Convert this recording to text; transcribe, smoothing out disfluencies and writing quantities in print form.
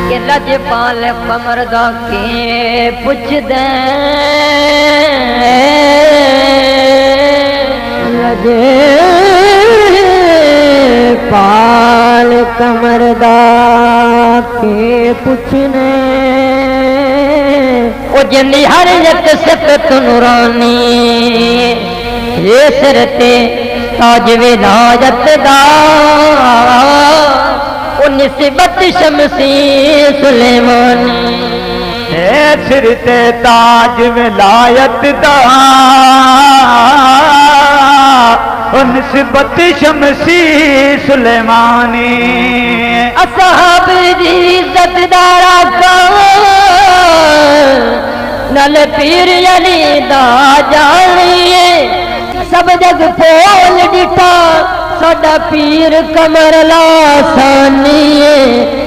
कि लजपाल कमर दा के पुछदे लजपाल कमर दा के पुछने ओ जिंदी हर एक सिफत नूरानी ये सिर ते ताज विलायत दा ओ निस्बत शमसी सुलेमानी सिर ते ताज विलायत दा ओ निस्बत शमसी सुलेमानी असहाब दी इज्जत दारा का नल पीर अली दा जानिए सब जग फोल दिठा साडा पीर कमर ला सानिए।